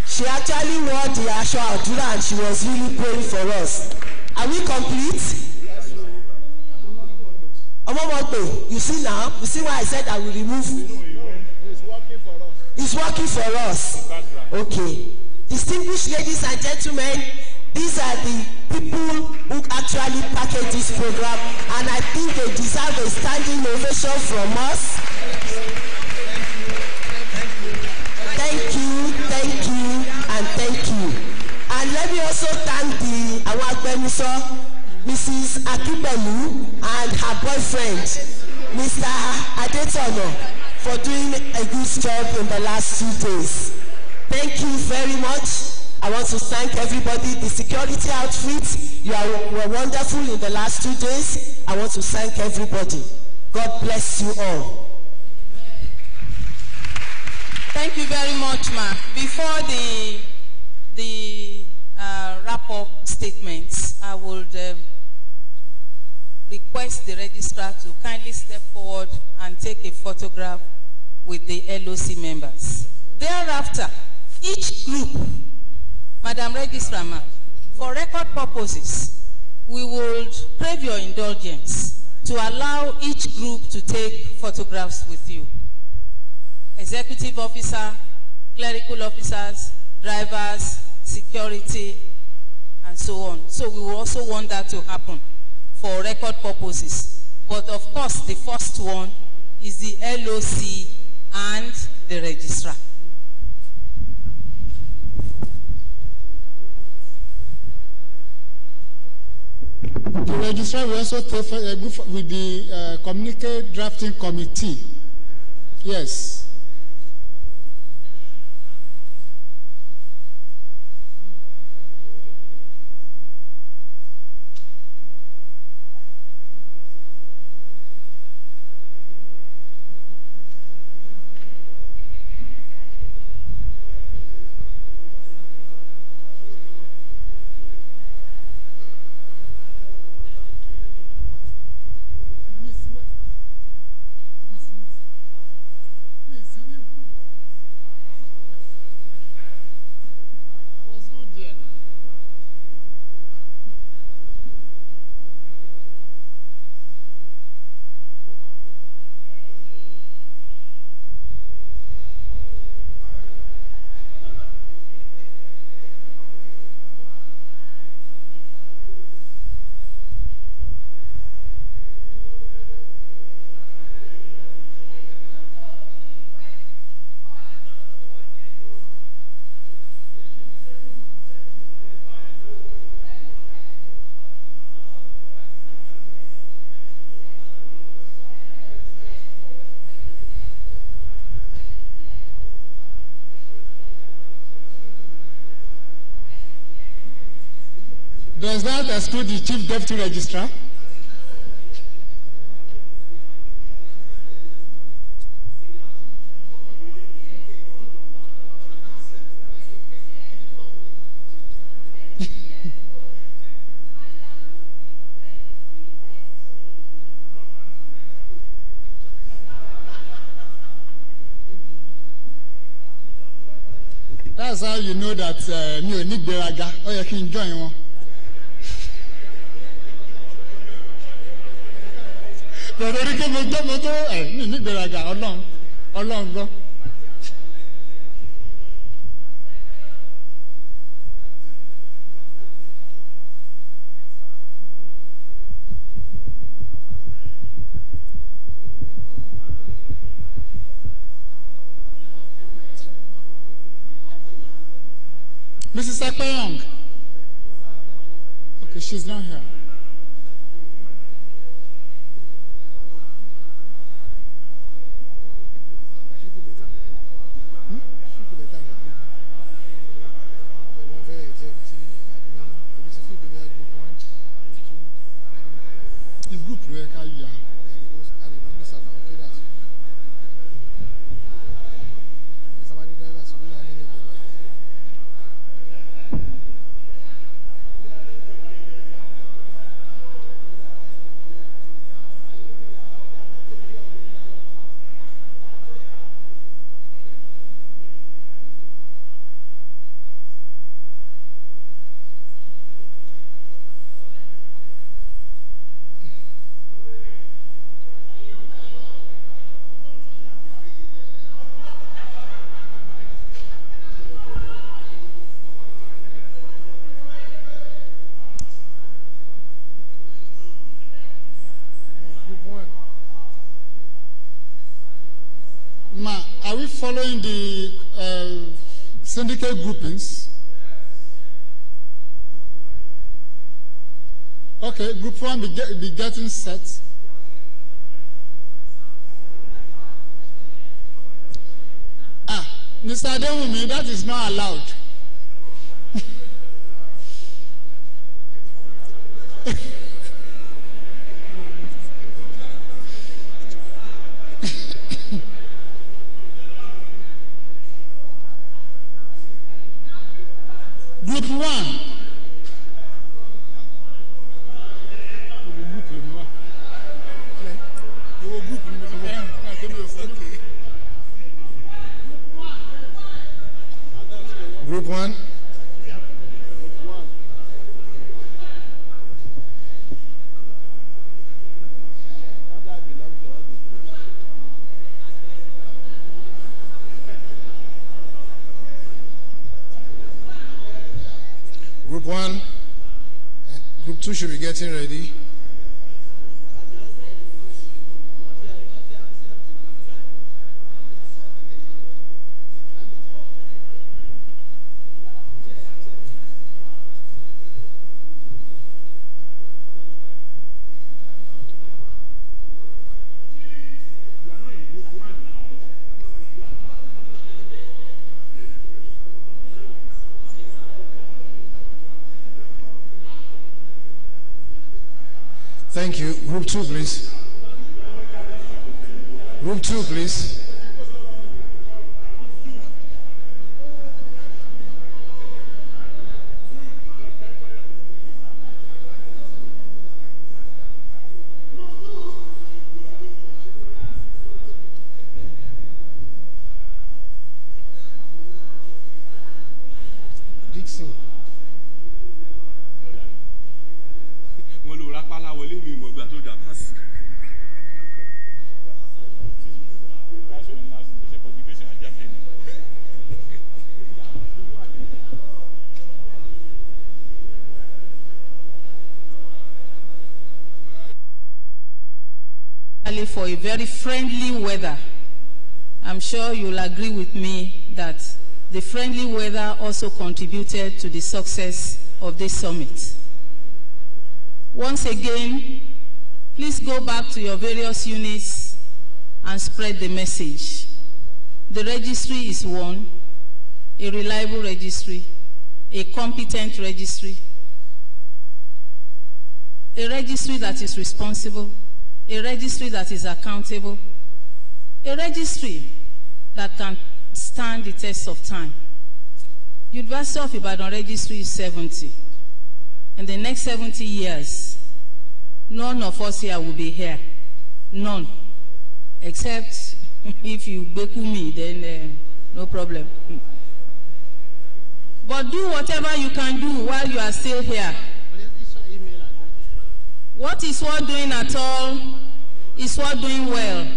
she actually wore the Asho Adura and she was really praying for us. Are we complete? You see now? You see why I said I will remove? It's working for us. Okay. Distinguished ladies and gentlemen, these are the people who actually package this program, and I think they deserve a standing ovation from us. and thank you. And let me also thank the Awagbeniso, Mrs. Akibelu, and her boyfriend, Mr. Adetono, for doing a good job in the last 2 days. Thank you very much. I want to thank everybody, the security outfit. You were wonderful in the last 2 days. I want to thank everybody. God bless you all. Thank you very much, ma. Before the wrap-up statements, I would request the registrar to kindly step forward and take a photograph with the LOC members. Thereafter, each group, Madam Registrar, ma, for record purposes, we would crave your indulgence to allow each group to take photographs with you. Executive officer, clerical officers, drivers, security, and so on. So we will also want that to happen for record purposes. But of course, the first one is the LOC and the registrar. The registrar will also take a group with the communique drafting committee. Yes. Does that exclude the chief deputy registrar? That's how you know that me ò ní gbéraga, ó yẹ kí n join wọn. Lọ́dọ̀rí kí mo tó ní nígbèraga ọlọ́run gbọ́. Mrs. Ekpeyong. Okay, she's not here. Ma, are we following the syndicate groupings? Okay, group 1 be getting set. Mr. Adewumi, that is not allowed. Group 1. Group 1. Group 1. Group 2 should be getting ready. Thank you. Group 2, please. Group 2, please. Dixon. For a very friendly weather. I'm sure you'll agree with me that the friendly weather also contributed to the success of this summit. Once again, please go back to your various units and spread the message. The registry is one, a reliable registry, a competent registry, a registry that is responsible, a registry that is accountable, a registry that can stand the test of time. University of Ibadan registry is 70. In the next 70 years, none of us here will be here. None. Except if you beku me, then no problem. But do whatever you can do while you are still here. What is worth doing at all is worth doing well.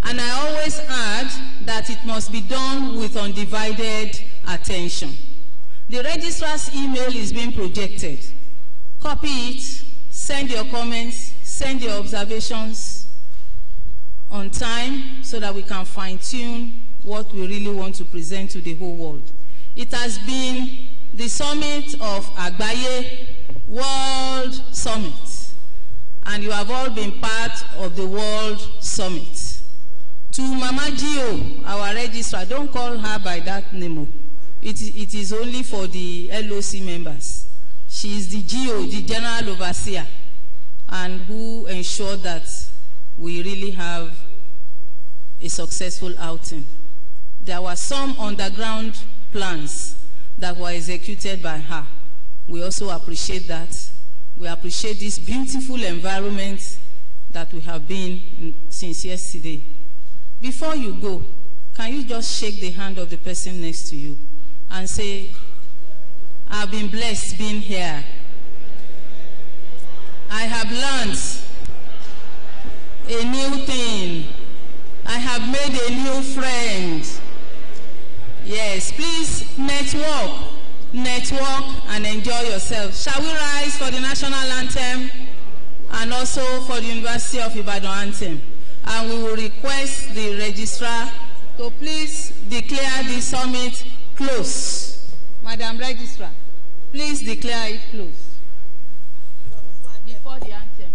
And I always add that it must be done with undivided attention. The registrar's email is being projected. Copy it, send your comments, send your observations on time so that we can fine-tune what we really want to present to the whole world. It has been the summit of Agbaye World Summit. And you have all been part of the World Summit. To Mama Gio, our registrar, don't call her by that name. It is only for the LOC members. She is the GO, the General Overseer, and who ensured that we really have a successful outing. There were some underground plans that were executed by her. We also appreciate that. We appreciate this beautiful environment that we have been in since yesterday. Before you go, can you just shake the hand of the person next to you and say, I've been blessed being here. I have learned a new thing. I have made a new friend. Yes, please network and enjoy yourself. Shall we rise for the national anthem and also for the University of Ibadan anthem? And we will request the registrar to please declare the summit closed. Madam Registrar, please declare it closed before the anthem.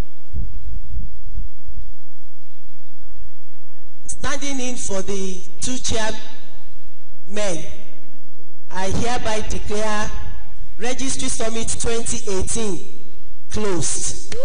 Standing in for the two chairmen, I hereby declare Registry Summit 2018 closed.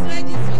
Registry